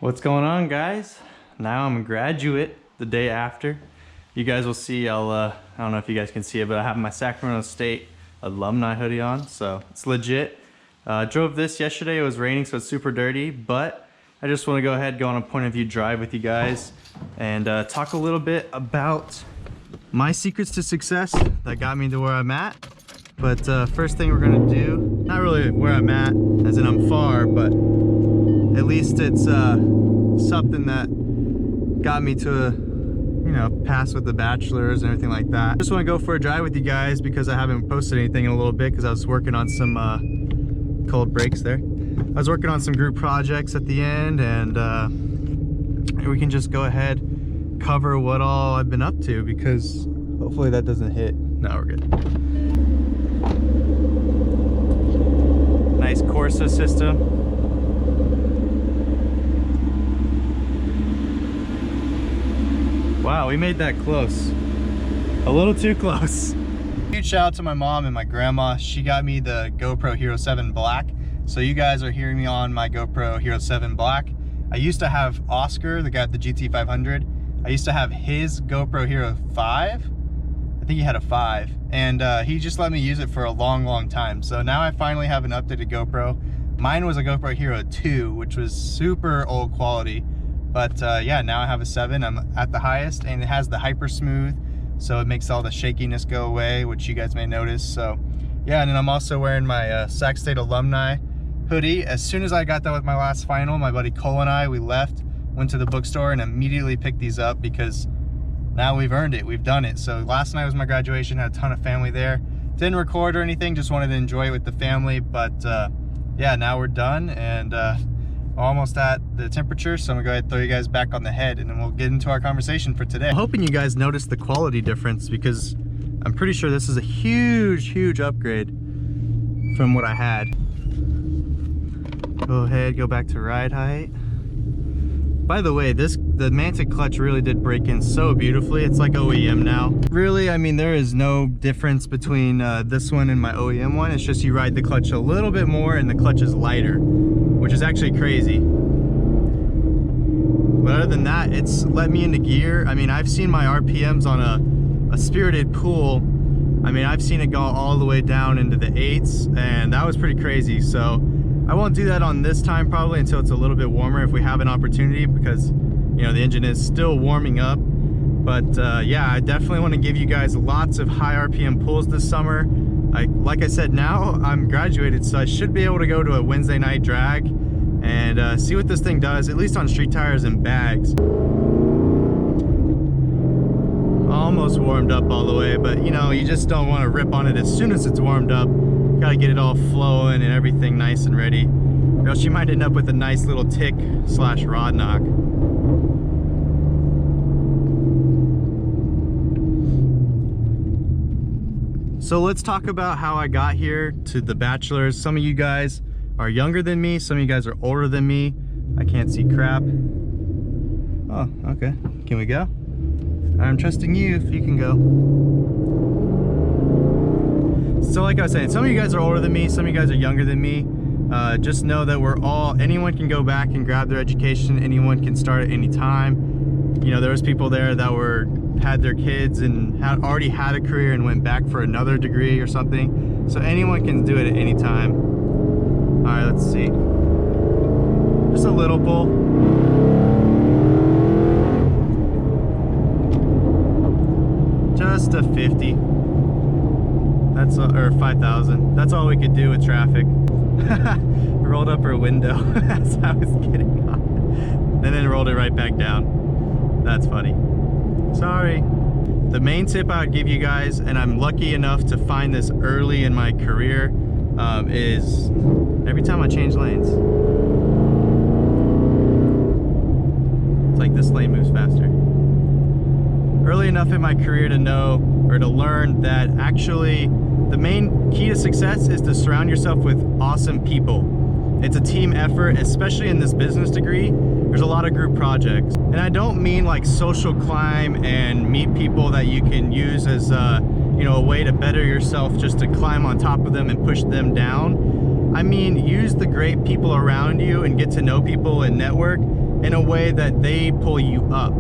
What's going on, guys? Now I'm a graduate the day after. You guys will see, I don't know if you guys can see it, but I have my Sacramento State alumni hoodie on, so it's legit. Drove this yesterday. It was raining, so it's super dirty, but I just want to go ahead, go on a point of view drive with you guys and talk a little bit about my secrets to success that got me to where I'm at. But first thing we're gonna do, not really where I'm at, as in I'm far, but at least it's something that got me to, pass with the bachelors and everything like that. Just want to go for a drive with you guys because I haven't posted anything in a little bit because I was working on some cold breaks there. I was working on some group projects at the end, and we can just go ahead, cover what all I've been up to, because hopefully that doesn't hit. No, we're good. Nice Corsa system. Wow, we made that close. A little too close. Huge shout out to my mom and my grandma. She got me the GoPro Hero 7 Black. So you guys are hearing me on my GoPro Hero 7 Black. I used to have Oscar, the guy at the GT500. I used to have his GoPro Hero 5. I think he had a 5. And he just let me use it for a long time. So now I finally have an updated GoPro. Mine was a GoPro Hero 2, which was super old quality. But yeah, now I have a 7. I'm at the highest, and it has the hyper smooth, so it makes all the shakiness go away, which you guys may notice. So yeah, and then I'm also wearing my Sac State alumni hoodie. As soon as I got done with my last final, my buddy Cole and I, we left, went to the bookstore, and immediately picked these up because now we've earned it, we've done it. So last night was my graduation, had a ton of family there. Didn't record or anything, just wanted to enjoy it with the family. But yeah, now we're done, and almost at the temperature, so I'm gonna go ahead and throw you guys back on the head, and then we'll get into our conversation for today. I'm hoping you guys noticed the quality difference, because I'm pretty sure this is a huge upgrade from what I had. Go ahead, go back to ride height. By the way, the Mantic clutch really did break in so beautifully. It's like OEM now. Really, I mean, there is no difference between this one and my OEM one. It's just you ride the clutch a little bit more and the clutch is lighter, which is actually crazy. But other than that, it's let me into gear. I mean, I've seen my RPMs on a spirited pool. I mean, I've seen it go all the way down into the 8s, and that was pretty crazy. So I won't do that on this time probably until it's a little bit warmer, if we have an opportunity, because the engine is still warming up. But yeah, I definitely want to give you guys lots of high RPM pulls this summer. Like I said, now I'm graduated, so I should be able to go to a Wednesday night drag and see what this thing does, at least on street tires and bags. Almost warmed up all the way, but you just don't want to rip on it as soon as it's warmed up. Gotta get it all flowing and everything nice and ready, or else you might end up with a nice little tick / rod knock. So let's talk about how I got here to the bachelors. Some of you guys are younger than me, some of you guys are older than me. I can't see crap. Oh, okay. Can we go? I'm trusting you if you can go. So like I was saying, some of you guys are older than me, some of you guys are younger than me. Just know that anyone can go back and grab their education, anyone can start at any time. There was people there that had their kids and already had a career and went back for another degree or something. So anyone can do it at any time. All right, let's see. Just a little pull. Just a 50. That's or 5,000. That's all we could do with traffic. Rolled up her window as I was getting on, and then rolled it right back down. That's funny. Sorry. The main tip I would give you guys, and I'm lucky enough to find this early in my career, is every time I change lanes, it's like this lane moves faster. Early enough in my career to know, or to learn, that actually the main key to success is to surround yourself with awesome people. It's a team effort, especially in this business degree. There's a lot of group projects. And I don't mean like social climb and meet people that you can use as a way to better yourself, just to climb on top of them and push them down. I mean, use the great people around you and get to know people and network, in a way that they pull you up.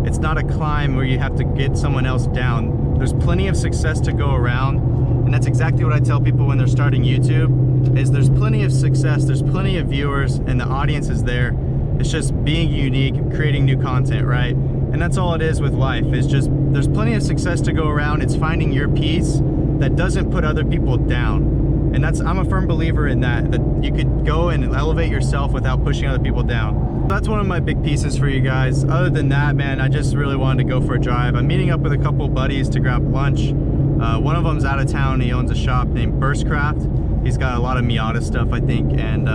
It's not a climb where you have to get someone else down. There's plenty of success to go around, and that's exactly what I tell people when they're starting YouTube, is there's plenty of success, there's plenty of viewers, and the audience is there. It's just being unique, creating new content, right? And that's all it is with life. It's just, there's plenty of success to go around. It's finding your piece that doesn't put other people down. And that's, I'm a firm believer in that you could go and elevate yourself without pushing other people down. That's one of my big pieces for you guys. Other than that, man, I just really wanted to go for a drive. I'm meeting up with a couple buddies to grab lunch. One of them's out of town. He owns a shop named Burstcraft. He's got a lot of Miata stuff, I think. And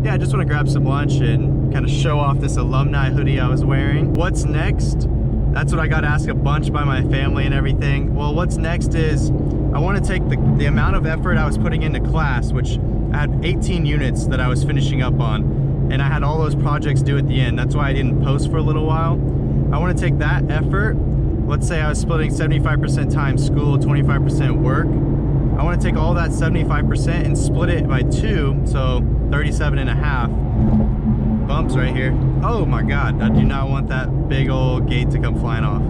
yeah, I just want to grab some lunch and kind of show off this alumni hoodie I was wearing. What's next? That's what I got asked a bunch by my family and everything. Well, what's next is I want to take the amount of effort I was putting into class, which I had 18 units that I was finishing up on, and I had all those projects due at the end. That's why I didn't post for a little while. I want to take that effort. Let's say I was splitting 75% time school, 25% work. I want to take all that 75% and split it by 2, so 37.5. Bumps right here. Oh my God, I do not want that big old gate to come flying off.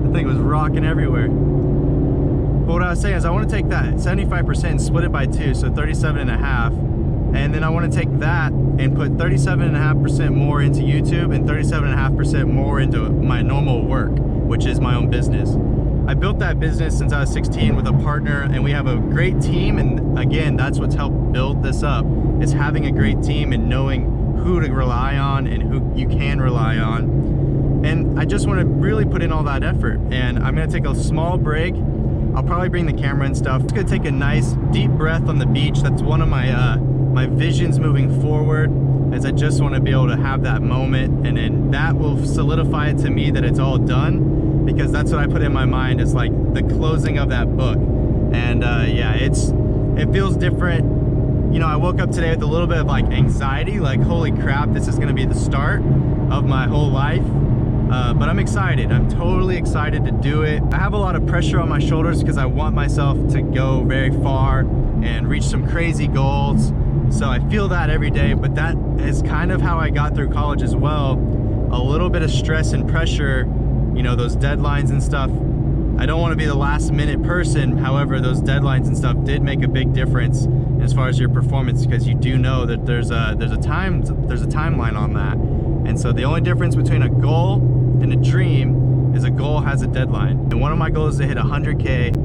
That thing was rocking everywhere. But what I was saying is I want to take that 75% and split it by 2, so 37.5. And then I want to take that and put 37.5% more into YouTube and 37.5% more into my normal work, which is my own business. I built that business since I was 16 with a partner, and we have a great team. And again, that's what's helped build this up, is having a great team and knowing who to rely on and who you can rely on. And I just want to really put in all that effort. And I'm going to take a small break. I'll probably bring the camera and stuff. It's going to take a nice deep breath on the beach. That's one of my my visions moving forward, is I just want to be able to have that moment, and then that will solidify it to me that it's all done, because that's what I put in my mind, is like the closing of that book. And yeah, it feels different. You know, I woke up today with a little bit of like anxiety, like holy crap, this is going to be the start of my whole life. But I'm excited. I'm totally excited to do it. I have a lot of pressure on my shoulders because I want myself to go very far and reach some crazy goals. So I feel that every day, but that is kind of how I got through college as well. A little bit of stress and pressure, you know, those deadlines and stuff. I don't want to be the last minute person. However, those deadlines and stuff did make a big difference as far as your performance, because you do know that there's a timeline on that. And so the only difference between a goal and a dream is a goal has a deadline. And one of my goals is to hit 100K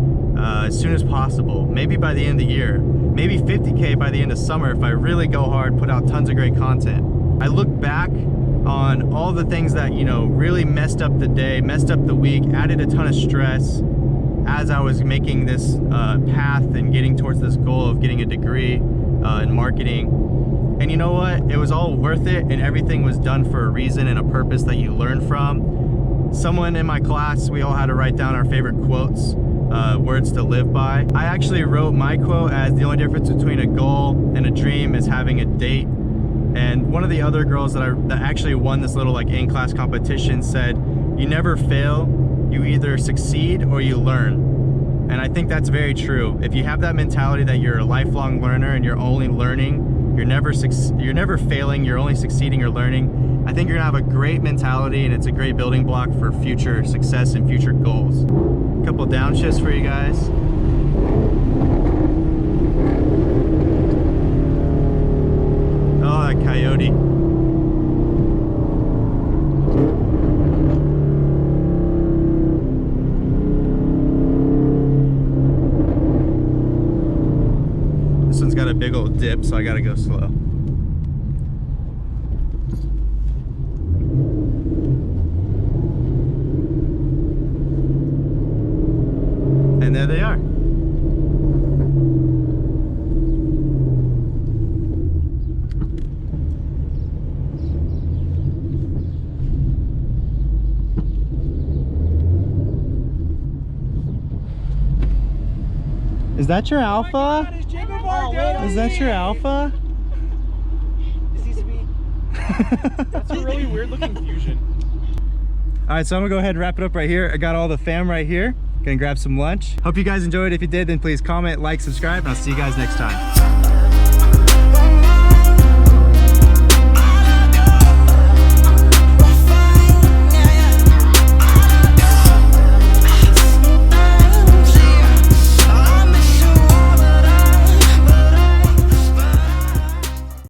as soon as possible, maybe by the end of the year, maybe 50K by the end of summer if I really go hard, put out tons of great content. I look back on all the things that, you know, really messed up the day, messed up the week, added a ton of stress as I was making this path and getting towards this goal of getting a degree in marketing. And you know what? It was all worth it, and everything was done for a reason and a purpose that you learn from. Someone in my class, we all had to write down our favorite quotes, words to live by. I actually wrote my quote as the only difference between a goal and a dream is having a date. And one of the other girls that actually won this little like in-class competition said, you never fail, you either succeed or you learn. And I think that's very true. If you have that mentality that you're a lifelong learner and you're only learning, you're never failing, you're only succeeding or learning, I think you're gonna have a great mentality, and it's a great building block for future success and future goals. A couple downshifts for you guys. Oh, that coyote. This one's got a big old dip, so I gotta go slow. And there they are. Is that your alpha? Oh my God, it's jacobrdoty. Is that your alpha? Is he sweet? That's a really weird looking fusion. All right, so I'm gonna go ahead and wrap it up right here. I got all the fam right here. Gonna grab some lunch. Hope you guys enjoyed. If you did, then please comment, like, subscribe, and I'll see you guys next time.